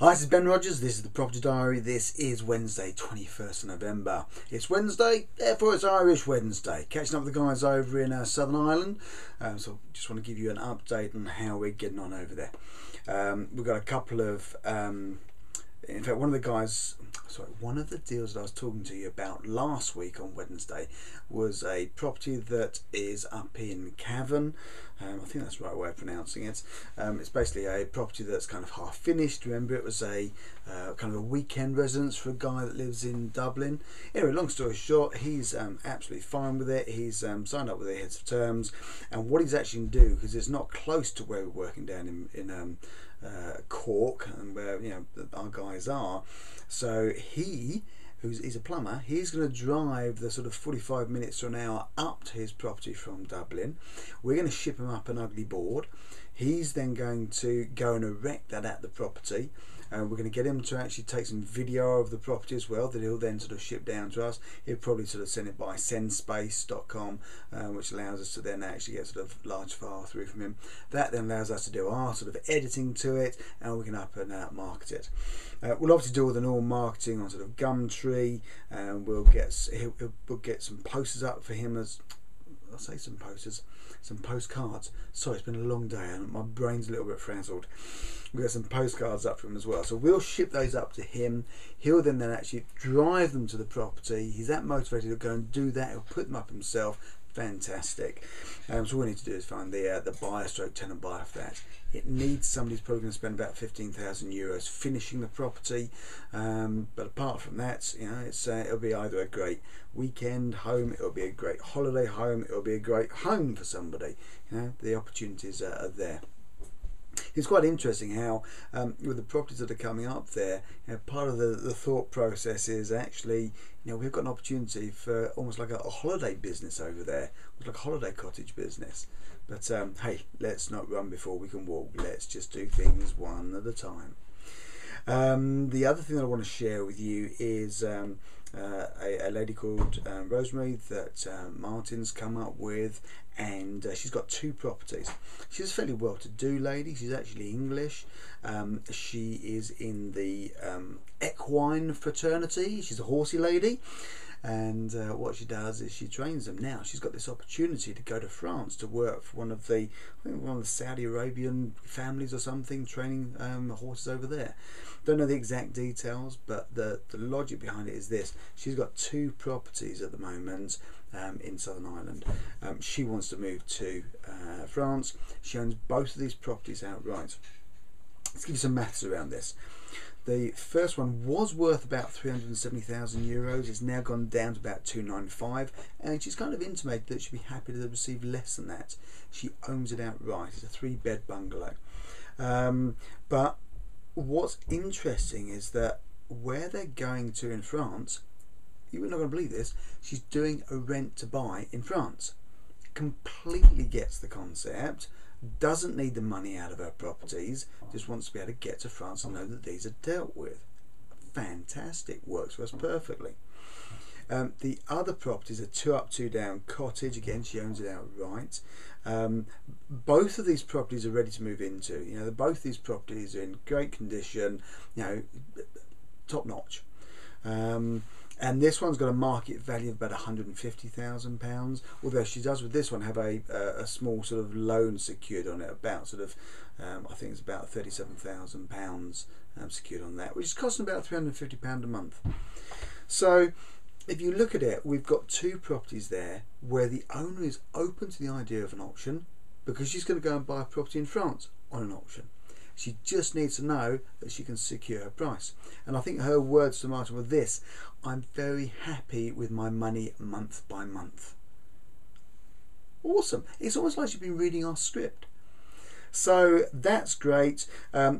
Hi, this is Ben Rogers. This is the Property Diary. This is Wednesday, 21st of November. It's Wednesday, therefore it's Irish Wednesday. Catching up with the guys over in Southern Ireland. So just want to give you an update on how we're getting on over there. We've got a couple of, in fact, one of the deals that I was talking to you about last week on Wednesday was a property that is up in Cavan. I think that's the right way of pronouncing it. It's basically a property that's kind of half finished. Remember, it was a kind of a weekend residence for a guy that lives in Dublin. Anyway, long story short, he's absolutely fine with it. He's signed up with the heads of terms, and what he's actually going to do, because it's not close to where we're working down in Cork and where our guys are, so he's a plumber, he's going to drive the sort of 45 minutes to an hour up to his property from Dublin. We're going to ship him up an ugly board. He's then going to go and erect that at the property. We're going to get him to actually take some video of the property as well that he'll then sort of ship down to us. He'll probably sort of send it by sendspace.com, which allows us to then actually get sort of large file through from him. That then allows us to do our sort of editing to it, and we can up and market it. We'll obviously do all the normal marketing on sort of Gumtree, and we'll get some posters up for him as I'll say some postcards. Sorry, it's been a long day and my brain's a little bit frazzled. We've got some postcards up for him as well. So we'll ship those up to him. He'll then actually drive them to the property. He's that motivated to go and do that. He'll put them up himself. Fantastic. So all we need to do is find the buyer stroke tenant buyer for that. It needs somebody who's probably going to spend about 15,000 euros finishing the property, but apart from that, it'll be either a great weekend home, it'll be a great holiday home, it'll be a great home for somebody. The opportunities are there. It's quite interesting how with the properties that are coming up there, part of the thought process is actually, we've got an opportunity for almost like a holiday business over there, like a holiday cottage business. But hey, let's not run before we can walk. Let's just do things one at a time. The other thing that I want to share with you is a lady called Rosemary that Martin's come up with, and she's got two properties. She's a fairly well-to-do lady. She's actually English. She is in the equine fraternity. She's a horsey lady. And what she does is she trains them. Now she's got this opportunity to go to France to work for one of the Saudi Arabian families or something, training horses over there. Don't know the exact details, but the logic behind it is this: she's got two properties at the moment in Southern Ireland. She wants to move to France. She owns both of these properties outright. Let's give you some maths around this. The first one was worth about 370,000 euros. It's now gone down to about 295, and she's kind of intimated that she'd be happy to receive less than that. She owns it outright. It's a 3-bed bungalow. But what's interesting is that where they're going to in France, you're not going to believe this, she's doing a rent to buy in France. Completely gets the concept. Doesn't need the money out of her properties, just wants to be able to get to France and know that these are dealt with. Fantastic, works for us perfectly. The other properties are 2 up, 2 down cottage. Again, she owns it outright. Both of these properties are ready to move into. Both these properties are in great condition, top notch. And this one's got a market value of about £150,000, although she does with this one have a small sort of loan secured on it, about sort of I think it's about £37,000 secured on that, which is costing about £350 a month. So if you look at it, we've got two properties there where the owner is open to the idea of an option, because she's going to go and buy a property in France on an option. She just needs to know that she can secure her price. And I think her words to Martin were this: I'm very happy with my money month by month. Awesome. It's almost like she's been reading our script. So that's great.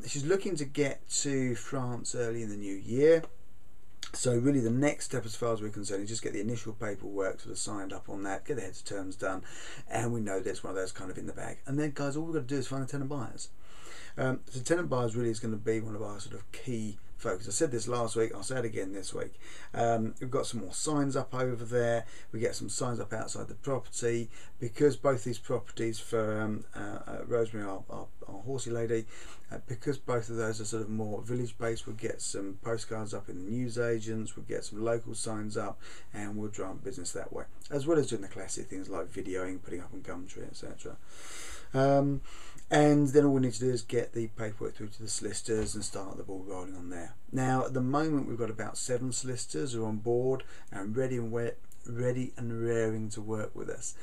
She's looking to get to France early in the new year. So really the next step, as far as we're concerned, is just get the initial paperwork sort of signed up on that, get the heads of terms done, and we know that's one of those kind of in the bag. And then, guys, all we've got to do is find the tenant buyers. So tenant buyers really is going to be one of our sort of key focus. I said this last week, I'll say it again this week. We've got some more signs up over there. We get some signs up outside the property, because both these properties for Rosemary, our horsey lady, because both of those are sort of more village based, we'll get some postcards up in the newsagents, we'll get some local signs up, and we'll drive business that way, as well as doing the classic things like videoing, putting up on Gumtree, etc. And then all we need to do is get the paperwork through to the solicitors and start the ball rolling on there. Now at the moment we've got about 7 solicitors who are on board and ready and raring to work with us.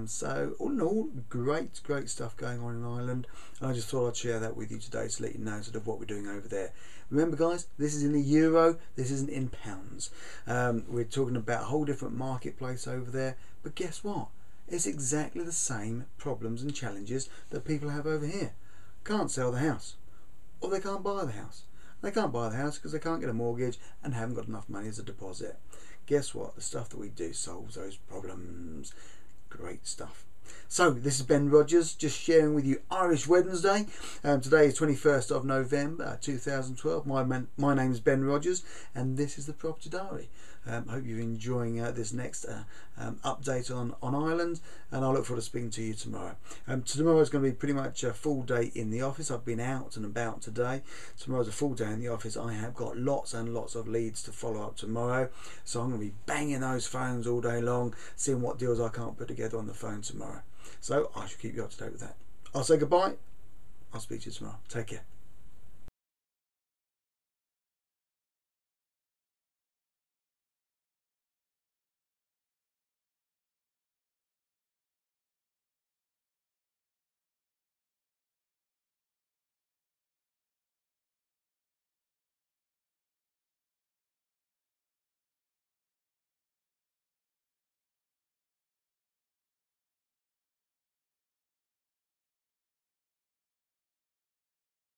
So all in all, great stuff going on in Ireland, and I just thought I'd share that with you today to let you know sort of what we're doing over there. Remember guys, this is in the euro, this isn't in pounds. We're talking about a whole different marketplace over there, but guess what? It's exactly the same problems and challenges that people have over here. Can't sell the house, or they can't buy the house. They can't buy the house because they can't get a mortgage and haven't got enough money as a deposit. Guess what? The stuff that we do solves those problems. Great stuff. So this is Ben Rogers, just sharing with you Irish Wednesday. Today is 21st of November 2012. My name is Ben Rogers, and this is the Property Diary. I hope you're enjoying this next update on Ireland, and I look forward to speaking to you tomorrow. Tomorrow is going to be pretty much a full day in the office. I've been out and about today. Tomorrow's a full day in the office. I have got lots and lots of leads to follow up tomorrow, so I'm going to be banging those phones all day long, seeing what deals I can't put together on the phone tomorrow. So I shall keep you up to date with that. I'll say goodbye. I'll speak to you tomorrow. Take care.